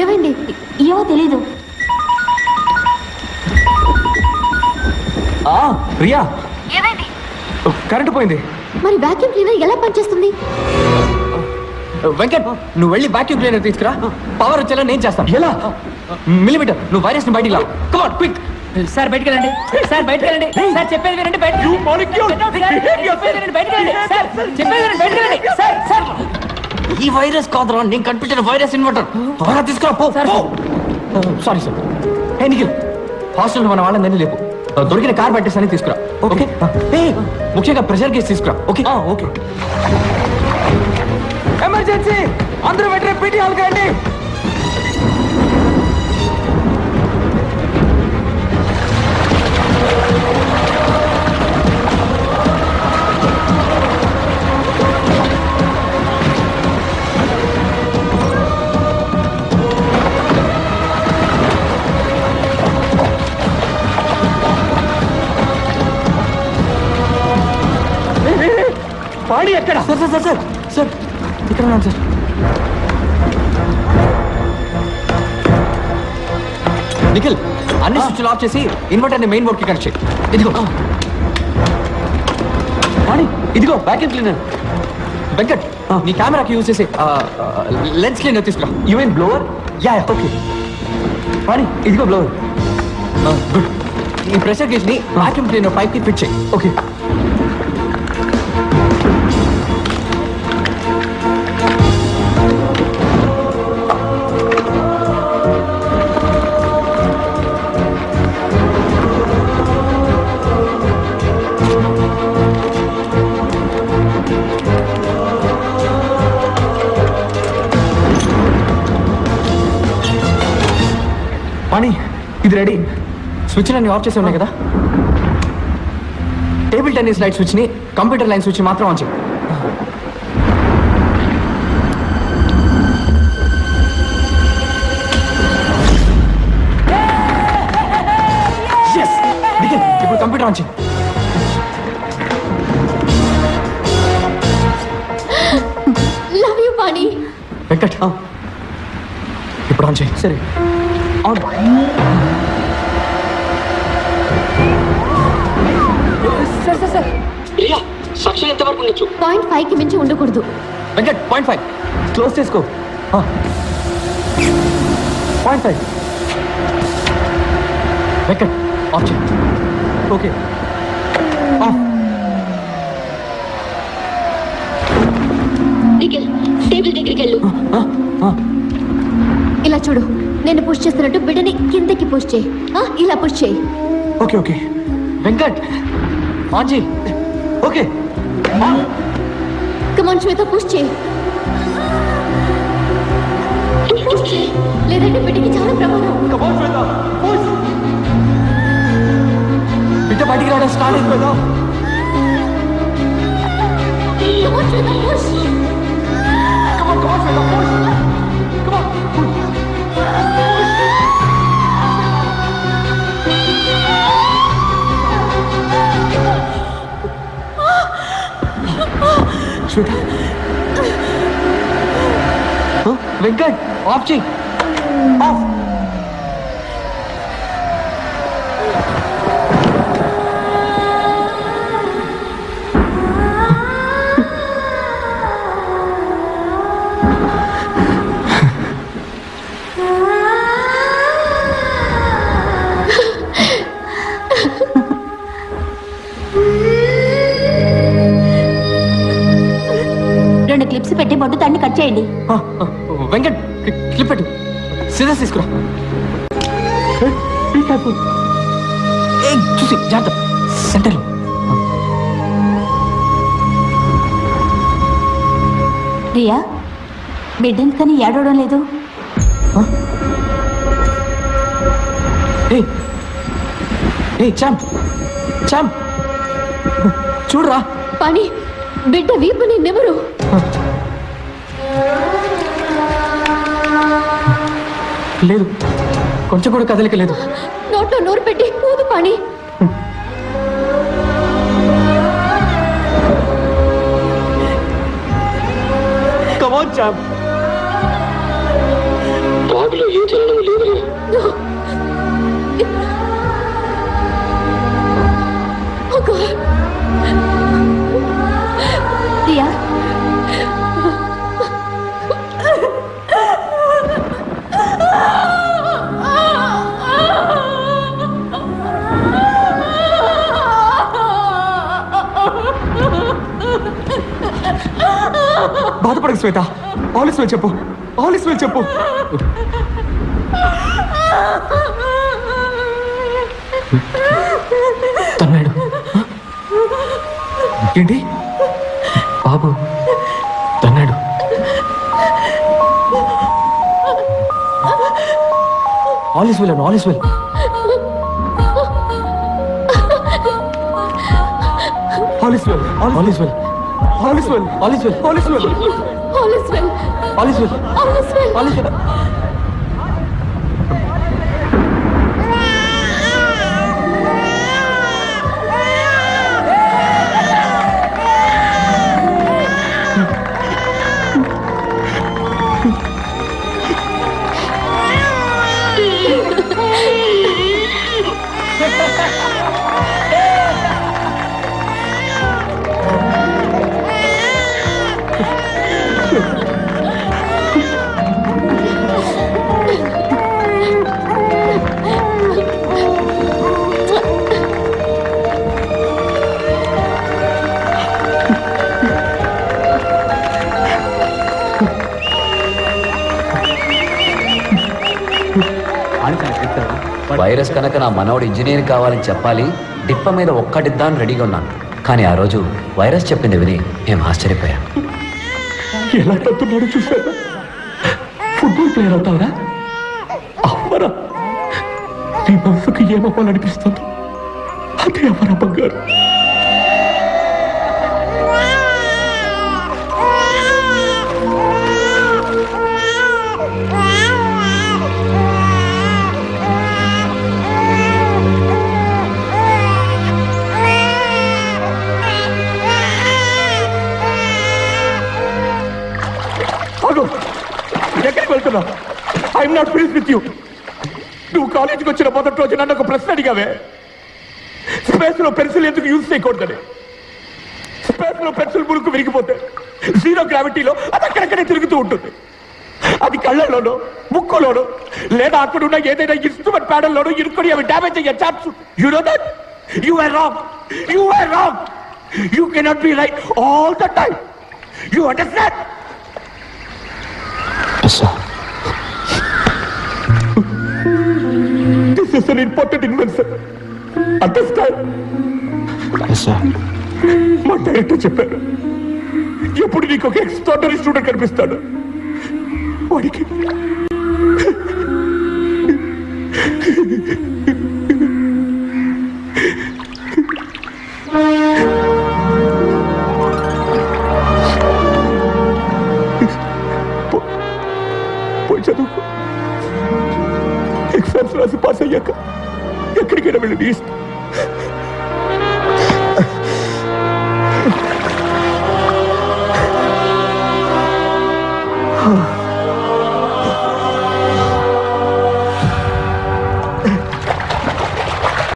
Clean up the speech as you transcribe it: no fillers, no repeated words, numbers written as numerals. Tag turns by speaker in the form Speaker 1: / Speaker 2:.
Speaker 1: ఏమైంది? ఏమో తెలీదు.
Speaker 2: ప్రియా,
Speaker 1: ఏమైంది?
Speaker 2: కరెంటు పోయింది.
Speaker 1: మరి వాక్యూమ్ క్లీనర్ ఎలా పనిచేస్తుంది?
Speaker 2: వెంకట్, నువ్వు వెళ్ళి వాక్యూమ్ క్లీనర్ తీసుకురా. పవర్ వచ్చేలా నేను చేస్తాను. ఎలా? మిలిమీటర్, నువ్వు వైరస్ ని బయటికి లా. Come on, quick.
Speaker 3: సార్ బయటికి వెళ్ళండి, సార్ బయటికి వెళ్ళండి, సార్ చెప్పేది వినండి, బయటికి వెళ్ళండి. సార్
Speaker 2: ఈ వైరస్ కాదురా, నేను కనిపించిన వైరస్ ఇన్వర్టర్. త్వరగా తీసుకురా. Sorry sir. హే నిఖిల్, హాస్టల్లో మన వాళ్ళందరినీ లేపు. దొరికిన కార్ బ్యాటరీస్ అని తీసుకురా. ఓకే. ముఖ్యంగా ప్రెషర్ కేసు తీసుకురా. Okay okay. ఎమర్జెన్సీ, అందరూ వెంటనే పీటీ హాల్కి రండి. పాడి ఎక్కడ? Sir sir sir sir sir ఇక్కడ ఉన్నాను సార్. నిఖిల్, అన్ని స్విచ్లు ఆఫ్ చేసి ఇన్వర్టర్ని మెయిన్ బోర్డ్కి కనెక్ట్ చేయి. ఇదిగో పాడి, ఇదిగో వాక్యూమ్ క్లీనర్. వెంకట్, నీ కెమెరాకి యూజ్ చేసి లెన్స్ క్లీనర్ తీసుకురా. యూఎన్ బ్లోవర్. Yeah okay. పాడి, ఇదిగో బ్లోవర్. గుడ్. ఈ ప్రెషర్ గేజ్ని వాక్యూమ్ క్లీనర్ పైప్కి ఫిట్ చేయి. ఓకే. పాణి, ఇది రెడీ. స్విచ్లన్నీ ఆఫ్ చేసి ఉన్నాయి కదా. టేబుల్ టెన్నిస్ లైట్ స్విచ్ని కంప్యూటర్ లైన్ స్విచ్ మాత్రం ఆన్ చేయి. ఇప్పుడు కంప్యూటర్ ఆన్ చేయి.
Speaker 1: Love you Pani.
Speaker 2: వెంకట్, ఇప్పుడు ఆన్ చేయి. సరే ఆన్. ప్రియా, సక్షన్ ఎంతవరకు ఉండొచ్చు?
Speaker 1: 0.5కి మించి ఉండకూడదు.
Speaker 2: వెంకట్, 0.5 క్లోజ్ చేసుకో. 0.5. వెంకట్, ఆఫ్ చేయి. Okay, off.
Speaker 1: నిఖిల్, టేబుల్ దగ్గరికి వెళ్ళు. ఇలా చూడు, నేను పుష్ చేస్తున్నట్టు బిడ్డని కిందకి పుష్ చేయి. ఇలా పుష్ చేయి.
Speaker 2: Okay okay. వెంకట్, ఆన్ చేయి. ఓకే.
Speaker 1: కమాన్ శ్వేత, పుష్ చేయి. లేదంటే బిడ్డకి చాలా ప్రమాదం.
Speaker 2: బిడ్డ బయటికి రావడం స్టార్ట్ అయింది కదా.
Speaker 1: Come on Shweta, push.
Speaker 2: Come on come on Shweta, push. Come on. Shweta, Venkat, off చేయి. ఆఫ్.
Speaker 1: క్లిప్స్ పెట్టి బొడ్డు తాన్ని కట్ చేయండి.
Speaker 2: వెంకట్, క్లిప్ పెట్టు. సిజర్స్ తీసుకురా. చూసి జాగ్రత్త. సెంటర్లో.
Speaker 1: ప్రియా, బిడ్డ ఎందుకని ఏడవడం లేదు?
Speaker 2: చాంప్ చాంప్ చూడరా.
Speaker 1: పని బిడ్డ వీపుని నెవరు?
Speaker 2: లేదు, కొంచెం కూడా కదలిక లేదు.
Speaker 1: నోట్లో నోరు పెట్టి ఊదు పని.
Speaker 4: బాబులో
Speaker 2: శ్వేత, ఆల్ ఇస్ వెల్ చెప్పు, ఆల్ ఇస్ వెల్ చెప్పు. తన్నాడు ఏంటి బాబు? తన్నాడు. All is well and all is well. All is well. All is well. All is well. All is well. All is well.
Speaker 1: All is well.
Speaker 2: All is well.
Speaker 1: All is well.
Speaker 2: All is well.
Speaker 4: Virus కనుక నా మనవడు engineer కావాలని చెప్పాలి, డిప్ప మీద ఒక్కటిద్దాన్ని రెడీగా ఉన్నాను. కానీ ఆ రోజు వైరస్ చెప్పింది విని మేము ఆశ్చర్యపోయాం.
Speaker 2: ఎలా తగ్గుతున్నాడు చూసారా? ఫుట్బాల్ ప్లేయర్ అవుతావరా? అమ్మరా, నీ మనసుకు ఏమవ్వాలనిపిస్తుంది అదే అమ్మరా బంగారు. ఎక్కడికి వెళ్తున్నావు? I'm not finish with you. నువ్వు కాలేజీకి వచ్చిన మొదటి రోజు నన్ను ఒక ప్రశ్న అడిగావే, స్పేస్ లో పెన్సిల్ ఎందుకు యూజ్ చేయకూడదని. స్పేస్ లో పెన్సిల్ మురుకు విరిగిపోతే జీరో గ్రావిటీలో అది అక్కడక్కడే తిరుగుతూ ఉంటుంది. అది కళ్ళల్లోనో ముక్కులోనో లేదా అక్కడున్న ఏదైనా ఇన్స్ట్రుమెంట్ ప్యాడల్లోనో ఇరుక్కొని అవి డ్యామేజ్ అయ్యే chance. You know that? You are wrong. You are wrong. You cannot be right all the time. You understand? Yes, sir. This is an important invention. Understand? Yes, sir. మా director చెప్పారు, ఎప్పుడు నీకు ఒక extraordinary student కనిపిస్తాడు, వాడికి చదువుకో. Exams రాసి pass అయ్యాక ఎక్కడికైనా వెళ్ళి